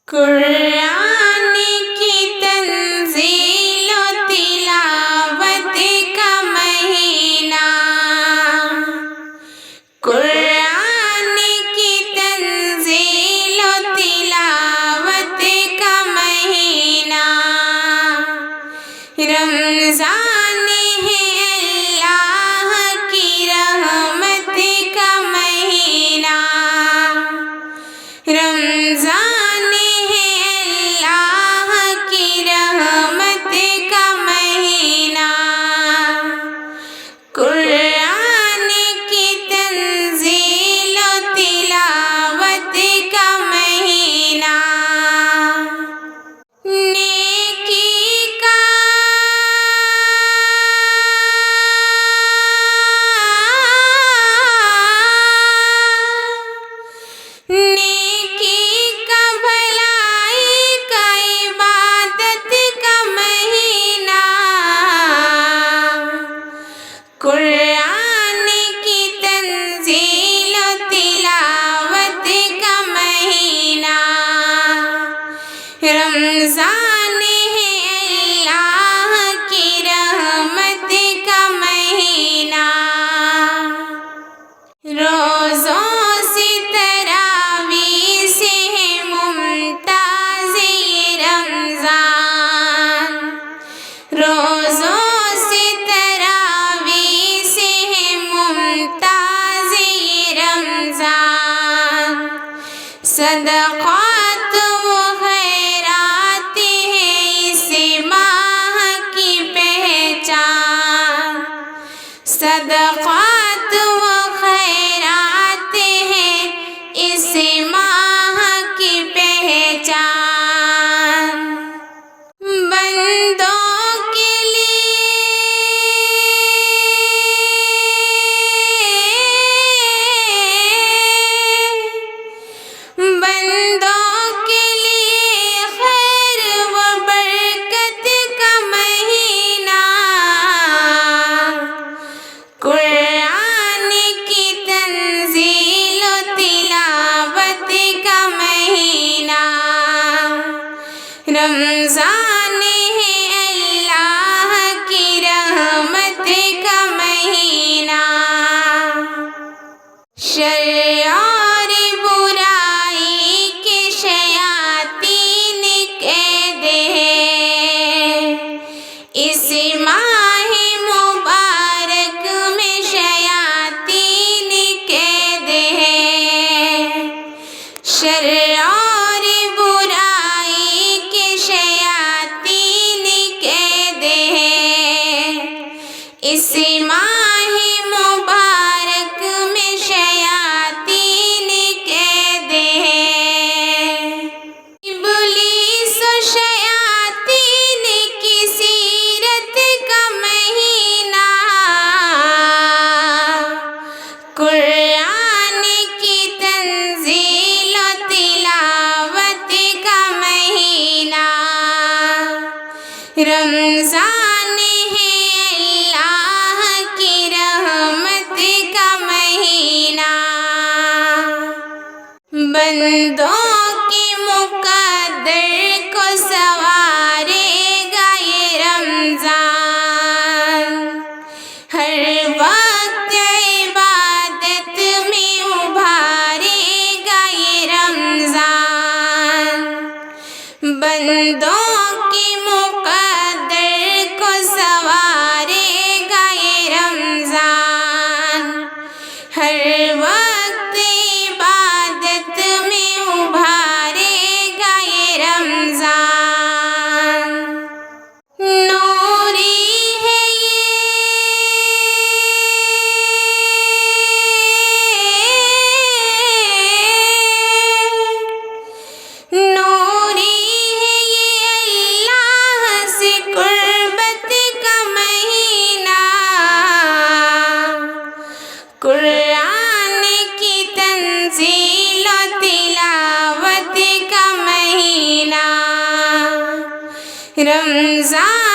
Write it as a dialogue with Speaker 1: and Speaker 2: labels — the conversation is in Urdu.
Speaker 1: قرآن کی تنزیل و تلاوت کا مہینہ، قرآن کی تنزیل و تلاوت کا مہینہ، رمضان ہے اللہ کی رحمت کا مہینہ، رمضان قرآن کی تنزیل و تلاوت کا مہینہ، رمضان ہے اللہ کی رحمت کا مہینہ، روزوں سے تراویح سے ہے ممتاز یہ رمضان، روزوں صدقات و خیرات ہے اس ماہ کی پہچان، صدقات و خیرات ہے اس ماہ کی پہچان، بندوں کے لیے خیر و برکت کا مہینہ، قرآن کی تنزیل و تلاوت کا مہینہ، رمضان ہے اللہ کی رحمت کا مہینہ، شر اور برائی کے شیاطین قید ہیں، اس ماہ مبارک میں شیاطین قید ہیں، شر اور برائی کے شیاطین قید ہیں، اس ماہ مبارک میں شیاطین قید ہیں، ابلیس و شیاطین کی سیرت کا مہینہ، قرآن کی تنزیل و تلاوت کا مہینہ، رمضان ہے اللہ کی رحمت کا مہینہ، بندوں کے مقدر کو سنوارے گا یہ رمضان، ہر وقت عبادت میں ابھارے گا یہ رمضان، بندوں کے مقدر کو سنوارے گا یہ رمضان، ہر وقت عبادت میں ابھارے گا یہ رمضان، نوری ہے یہ اللہ سے قربت کا مہینہ، قرآن کی تنزیل و تلاوت کا مہینہ، رمضان